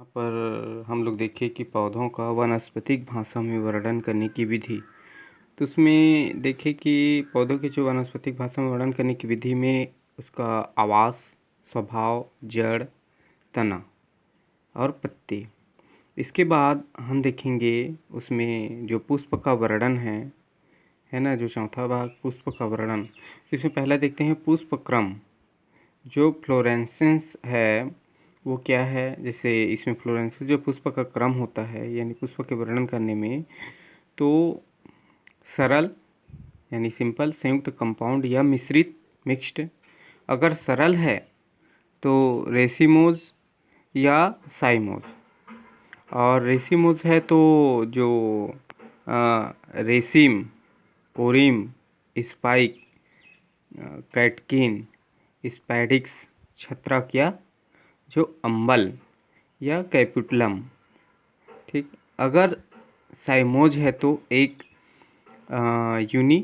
यहाँ पर हम लोग देखें कि पौधों का वानस्पतिक भाषा में वर्णन करने की विधि। तो उसमें देखें कि पौधों की जो वानस्पतिक भाषा में वर्णन करने की विधि में उसका आवास, स्वभाव, जड़, तना और पत्ती। इसके बाद हम देखेंगे उसमें जो पुष्प का वर्णन है ना, जो चौथा भाग पुष्प का वर्णन। इसमें पहला देखते हैं पुष्प क्रम। जो फ्लोरेसेंस है वो क्या है, जैसे इसमें फ्लोरेसेंस जो पुष्प का क्रम होता है यानी पुष्प के वर्णन करने में, तो सरल यानी सिंपल, संयुक्त, कंपाउंड या मिश्रित मिक्स्ड। अगर सरल है तो रेसिमोज या साइमोज, और रेसिमोज है तो जो raceme, corymb, spike, catkin, spadix, छत्रक या जो अम्बल या कैपुटलम। ठीक। अगर साइमोज है तो एक यूनि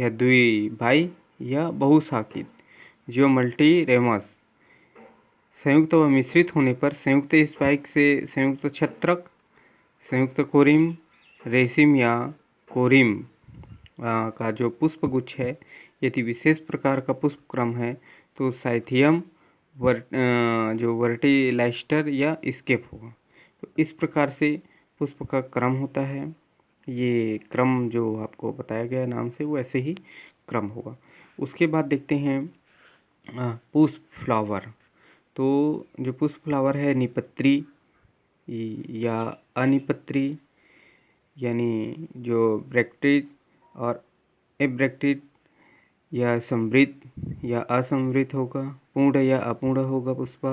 या द्विबाई या बहुशाखित। जो मल्टीरेमस, संयुक्त व मिश्रित होने पर संयुक्त स्पाइक से संयुक्त छत्रक, संयुक्त कोरिम, रेसिम या कोरिम का जो पुष्पगुच्छ है, यदि विशेष प्रकार का पुष्प क्रम है तो साइथियम जो वर्टिलाइस्टर या स्केप होगा। तो इस प्रकार से पुष्प का क्रम होता है। ये क्रम जो आपको बताया गया नाम से वो ऐसे ही क्रम होगा। उसके बाद देखते हैं पुष्प फ्लावर। तो जो पुष्प फ्लावर है निपत्री या अनिपत्री, यानी जो ब्रैक्टेड और एब्रैक्टेड या समृद्ध या असमृद्ध होगा, पूर्ण या अपूर्ण होगा पुष्प,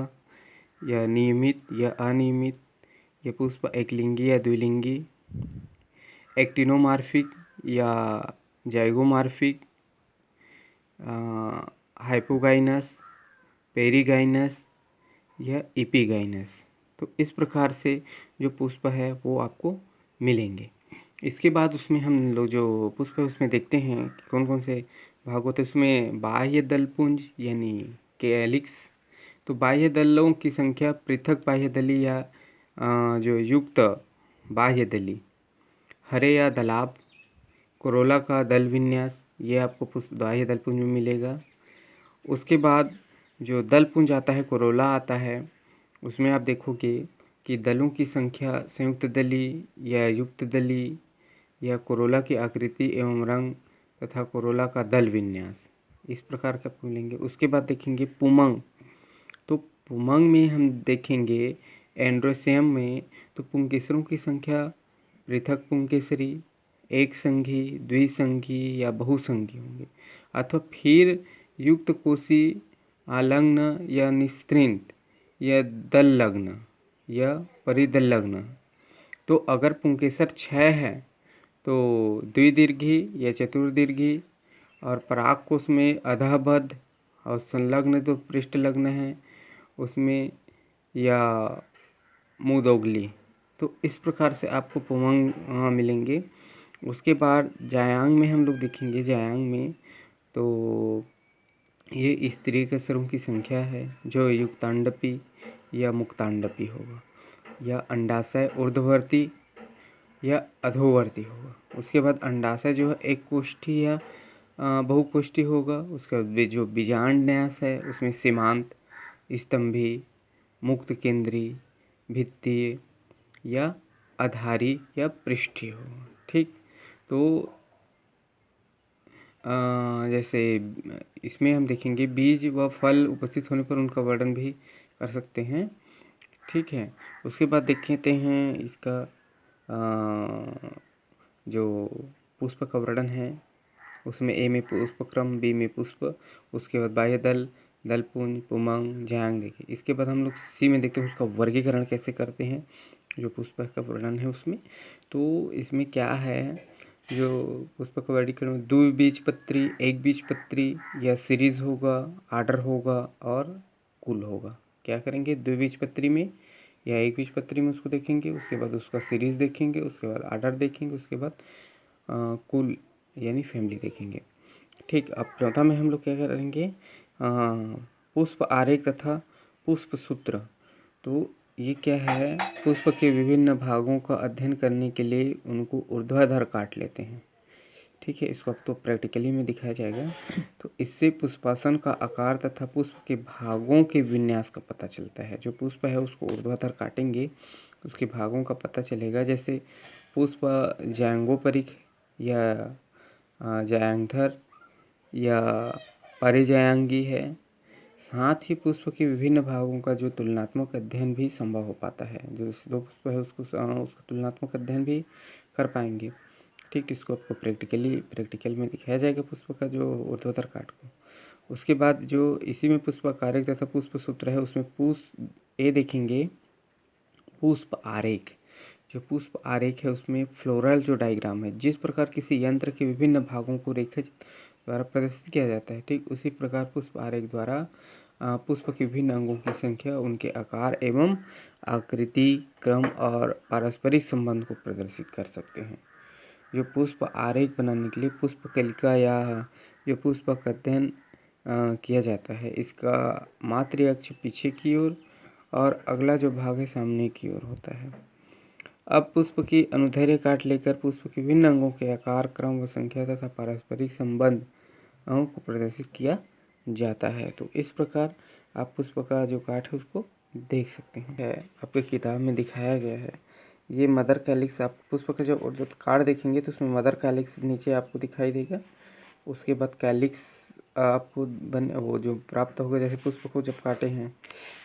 या नियमित या अनियमित। यह पुष्प एकलिंगी या द्विलिंगी, एक्टिनोमार्फिक या जाइगोमार्फिक, हाइपोगाइनस, पेरीगाइनस या एपीगाइनस। तो इस प्रकार से जो पुष्प है वो आपको मिलेंगे। इसके बाद उसमें हम लोग जो पुष्प है उसमें देखते हैं कि कौन कौन से भाग होते हैं। उसमें बाह्य दलपुंज यानी कैलिक्स। तो बाह्य दलों की संख्या पृथक बाह्य दली या जो युक्त बाह्य दली, हरे या दलाप, कोरोला का दल विन्यास, ये आपको पुष्प बाह्य दलपुंज में मिलेगा। उसके बाद जो दलपुंज आता है, कोरोला आता है, उसमें आप देखोगे कि दलों की संख्या संयुक्त दली या युक्त दली या कोरोला की आकृति एवं रंग तथा कोरोला का दल विन्यास, इस प्रकार का आपको मिलेंगे। उसके बाद देखेंगे पुमंग। तो पुमंग में हम देखेंगे एंड्रोसियम में तो पुंकेसरों की संख्या पृथक पुंकेसरी, एक संघी, द्विसंघी या बहुसंघी होंगे, अथवा फिर युक्त कोशी, आलग्न या निस्तृंत या दललग्न या परिदलग्न। तो अगर पुंकेसर 6 है तो द्विदीर्घी या चतुर्दीर्घी, और परागकोश में अधःबद्ध और संलग्न जो पृष्ठलग्न है उसमें, या मुदोगली। तो इस प्रकार से आपको पुमंग मिलेंगे। उसके बाद जायांग में हम लोग देखेंगे, जायांग में तो ये स्त्री केसरों की संख्या है जो युक्तांडपी या मुक्तांडपी होगा, या अंडाशय ऊर्ध्ववर्ती या अधोवर्ती होगा। उसके बाद अंडाशय जो है एक कोष्ठी या बहुकोष्ठी होगा। उसके बाद जो बीजांड न्यास है उसमें सीमांत, स्तंभी, मुक्त केंद्री, भित्तीय या आधारी या पृष्ठीय होगा। ठीक। तो जैसे इसमें हम देखेंगे बीज व फल उपस्थित होने पर उनका वर्णन भी कर सकते हैं। ठीक है। उसके बाद देखते हैं इसका जो पुष्प का वर्णन है उसमें ए में पुष्पक्रम, बी में पुष्प, उसके बाद बाह्य दल, दलपुंज, पुमंग, जायांग देखिए। इसके बाद हम लोग सी में देखते हैं उसका वर्गीकरण कैसे करते हैं, जो पुष्प का वर्णन है उसमें। तो इसमें क्या है, जो पुष्प का वर्गीकरण द्विबीजपत्री, एक बीजपत्री या सीरीज होगा, आर्डर होगा और कुल होगा। क्या करेंगे, द्विबीजपत्री में या एक बीजपत्री में उसको देखेंगे, उसके बाद उसका सीरीज देखेंगे, उसके बाद आर्डर देखेंगे, उसके बाद कुल यानी फैमिली देखेंगे। ठीक। अब चौथा में हम लोग क्या करेंगे, पुष्प आरेख तथा पुष्प सूत्र। तो ये क्या है, पुष्प के विभिन्न भागों का अध्ययन करने के लिए उनको ऊर्ध्वाधर काट लेते हैं। ठीक है, इसको अब तो प्रैक्टिकली में दिखाया जाएगा। तो इससे पुष्पासन का आकार तथा पुष्प के भागों के विन्यास का पता चलता है। जो पुष्प है उसको ऊर्ध्वाधर काटेंगे, उसके भागों का पता चलेगा। जैसे पुष्प जायंगोपरिख या जायांगधर या परिजायांगी है। साथ ही पुष्प के विभिन्न भागों का जो तुलनात्मक अध्ययन भी संभव हो पाता है। जो दो पुष्प है उसका तुलनात्मक अध्ययन भी कर पाएंगे। ठीक, इसको आपको प्रैक्टिकल में दिखाया जाएगा पुष्प का जो ऊर्ध्वाधर काट को। उसके बाद जो इसी में पुष्प आरेख तथा पुष्प सूत्र है, उसमें पुष्प ए देखेंगे, पुष्प आरेख। जो पुष्प आरेख है उसमें फ्लोरल जो डायग्राम है, जिस प्रकार किसी यंत्र के विभिन्न भागों को रेखा द्वारा प्रदर्शित किया जाता है, ठीक उसी प्रकार पुष्प आरेख द्वारा पुष्प के विभिन्न अंगों की संख्या, उनके आकार एवं आकृति, क्रम और पारस्परिक संबंध को प्रदर्शित कर सकते हैं। जो पुष्प आरेख बनाने के लिए पुष्प कलिका या जो पुष्प का अध्ययन किया जाता है, इसका मातृ अक्ष पीछे की ओर और अगला जो भाग है सामने की ओर होता है। अब पुष्प की अनुदैर्ध्य काट लेकर पुष्प के विभिन्न अंगों के आकार, क्रम व संख्या तथा पारस्परिक संबंध को प्रदर्शित किया जाता है। तो इस प्रकार आप पुष्प का जो काट है उसको देख सकते हैं। आपके किताब में दिखाया गया है। ये मदर कैलिक्स, आप पुष्प का जो कार्ड देखेंगे तो उसमें मदर कैलिक्स नीचे आपको दिखाई देगा। उसके बाद कैलिक्स आपको वो जो प्राप्त होगा, जैसे पुष्प को जब काटे हैं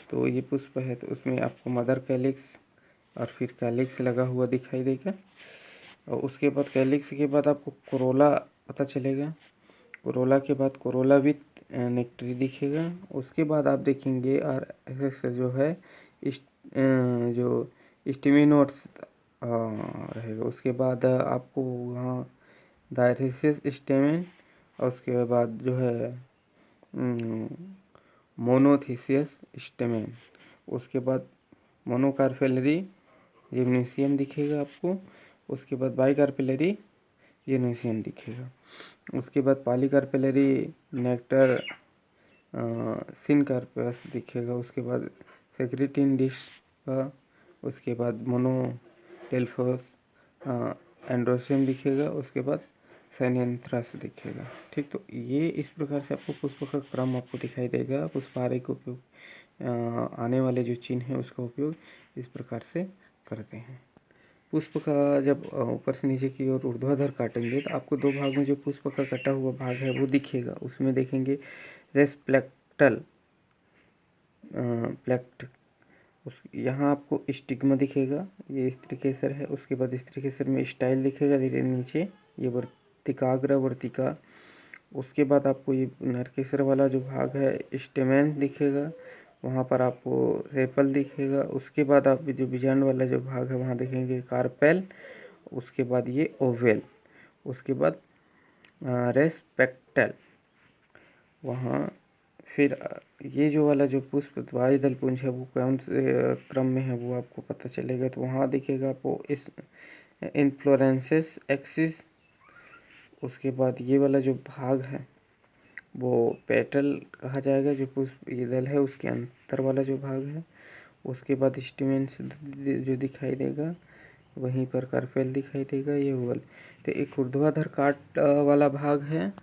तो ये पुष्प है तो उसमें आपको मदर कैलिक्स और फिर कैलिक्स लगा हुआ दिखाई देगा। और उसके बाद कैलिक्स के बाद आपको कोरोला पता चलेगा। कोरोला के बाद कोरोला विथ नेक्टरी दिखेगा। उसके बाद आप देखेंगे और जो है जो स्टिमिनोट्स रहेगा। उसके बाद आपको वहाँ डायथेसिस स्टेमेन और उसके बाद जो है मोनोथेसियस स्टेमेन। उसके बाद मोनोकार्पेलरी जिम्नोसियम दिखेगा आपको। उसके बाद बाइकार्पेलरी जिम्नोसियम दिखेगा। उसके बाद पॉलीकार्पेलरी नेक्टर सिनकार्पस दिखेगा। उसके बाद सेक्रेटिन डिस्क का, उसके बाद मोनोटेल्फोस एंड्रोसियम दिखेगा। उसके बाद सैनियंथ्रस दिखेगा। ठीक, तो ये इस प्रकार से आपको पुष्प का क्रम आपको दिखाई देगा। पुष्प आरेख का उपयोग आने वाले जो चिन्ह है उसका उपयोग इस प्रकार से करते हैं। पुष्प का जब ऊपर से नीचे की ओर ऊर्ध्वाधर काटेंगे तो आपको दो भाग में जो पुष्प का कटा हुआ भाग है वो दिखेगा। उसमें देखेंगे रेस्प्लेक्टल प्लेक्ट, उस यहाँ आपको स्टिग्मा दिखेगा, ये स्त्री केसर है। उसके बाद स्त्री केसर में स्टाइल दिखेगा धीरे नीचे, ये वर्तिकाग्र वर्तिका। उसके बाद आपको ये नरकेसर वाला जो भाग है स्टेमेन दिखेगा, वहाँ पर आपको सेपल दिखेगा। उसके बाद आप जो बीजांड वाला जो भाग है वहाँ देखेंगे कार्पेल। उसके बाद ये ओवेल। उसके बाद रेस्पेक्टल। वहाँ फिर ये जो वाला जो पुष्प द्विदल पुंज है वो कौन से क्रम में है वो आपको पता चलेगा। तो वहाँ दिखेगा आपको इस इन्फ्लोरेंसेस एक्सिस। उसके बाद ये वाला जो भाग है वो पेटल कहा जाएगा, जो पुष्प ये दल है उसके अंतर वाला जो भाग है। उसके बाद स्टिमेन जो दिखाई देगा, वहीं पर कार्पेल दिखाई देगा, ये ओवल। तो एक ऊर्ध्वाधर काट वाला भाग है,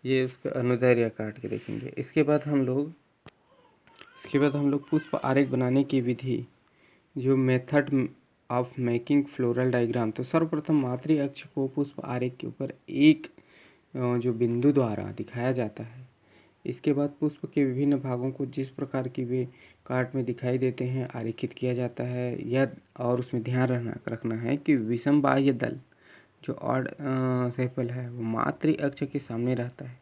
ये उसका अनुदैर्ध्य काट के देखेंगे। इसके बाद हम लोग पुष्प आरेख बनाने की विधि, जो method of making floral diagram. तो सर्वप्रथम मातृ अक्ष को पुष्प आरेख के ऊपर एक जो बिंदु द्वारा दिखाया जाता है। इसके बाद पुष्प के विभिन्न भागों को जिस प्रकार की वे कार्ड में दिखाई देते हैं आरेखित किया जाता है। यह और उसमें ध्यान रखना है कि विषम बाह्य दल जो ऑड सेपल है वो मातृ अक्ष के सामने रहता है।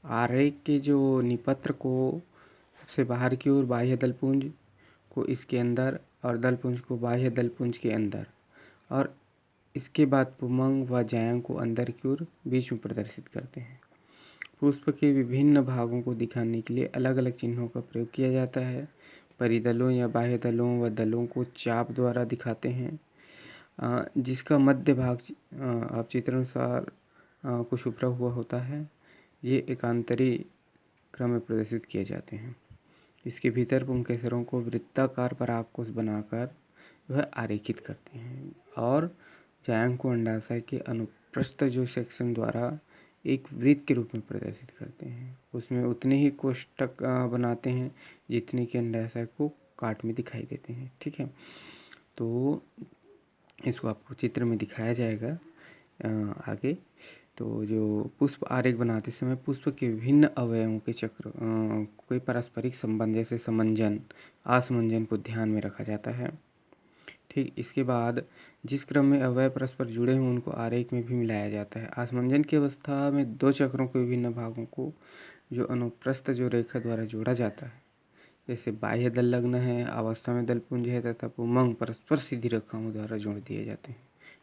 आरेख के जो निपत्र को सबसे बाहर की ओर, बाह्य दलपुंज को इसके अंदर और दलपुंज को बाह्य दलपुंज के अंदर, और इसके बाद पुमंग व जायांग को अंदर की ओर बीच में प्रदर्शित करते हैं। पुष्प के विभिन्न भागों को दिखाने के लिए अलग अलग चिन्हों का प्रयोग किया जाता है। परिदलों या बाह्य दलों व दलों को चाप द्वारा दिखाते हैं, जिसका मध्य भाग आप चित्रानुसार कुछ उपरा हुआ होता है। ये एकांतरी क्रम में प्रदर्शित किए जाते हैं। इसके भीतर पुंकेसरों को वृत्ताकार परागकोश बनाकर वह आरेखित करते हैं और जायंग को अंडाशय के अनुप्रस्थ जो सेक्शन द्वारा एक वृत्त के रूप में प्रदर्शित करते हैं। उसमें उतने ही कोष्ठक बनाते हैं जितने कि अंडाशय को काट में दिखाई देते हैं। ठीक है, तो इसको आपको चित्र में दिखाया जाएगा आगे। तो जो पुष्प आरेख बनाते समय पुष्प के विभिन्न अवयवों के चक्र कोई पारस्परिक संबंध जैसे समंजन, असमंजन को ध्यान में रखा जाता है। ठीक, इसके बाद जिस क्रम में अवयव परस्पर जुड़े हों उनको आरेख में भी मिलाया जाता है। असमंजन की अवस्था में दो चक्रों के विभिन्न भागों को जो अनुप्रस्थ जो रेखा द्वारा जोड़ा जाता है, जैसे बाह्य दल लग्न है, अवस्था में दलपुंज है तथा पुमंग परस्पर सीधी रेखाओं द्वारा जोड़ दिए जाते हैं।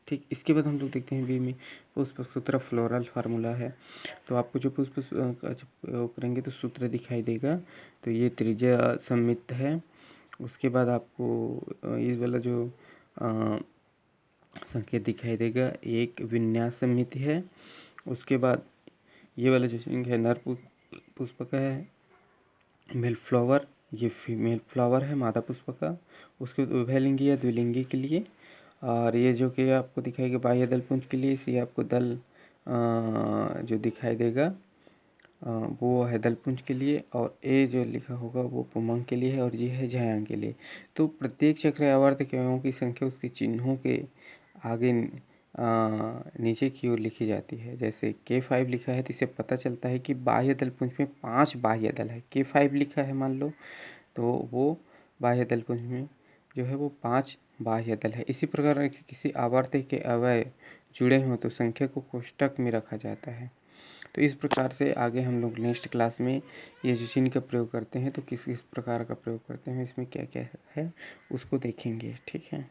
ठीक, इसके बाद हम लोग देखते हैं बी में पुष्प सूत्र फ्लोरल फार्मूला है। तो आपको जो पुष्प करेंगे तो सूत्र दिखाई देगा। तो ये त्रिज्या सममित है। उसके बाद आपको इस वाला जो संकेत दिखाई देगा एक विन्यास समिति है। उसके बाद ये वाला जो है नर पुष्प का है, मेल फ्लावर, ये फीमेल फ्लावर है मादा पुष्प का। उसके उभयलिंगी या द्विलिंगी के लिए, और ये जो कि आपको दिखाएगा बाह्य दल पुंज के लिए, इसे आपको दल जो दिखाई देगा वो है दलपुंज के लिए, और ए जो लिखा होगा वो पुमंग के लिए है, और ये है जायांग के लिए। तो प्रत्येक चक्र आवर्त के अवयवों की संख्या उसके चिन्हों के आगे नीचे की ओर लिखी जाती है। जैसे K5 लिखा है तो इससे पता चलता है कि बाह्य दलपुंज में 5 बाह्य दल है। K5 लिखा है मान लो, तो वो बाह्य दलपुंज में जो है वो 5 बाह्य दल है। इसी प्रकार किसी आवर्त के अवयव जुड़े हों तो संख्या को कोष्ठक में रखा जाता है। तो इस प्रकार से आगे हम लोग नेक्स्ट क्लास में ये जो चिन्ह का प्रयोग करते हैं तो किस किस प्रकार का प्रयोग करते हैं, इसमें क्या क्या है उसको देखेंगे। ठीक है।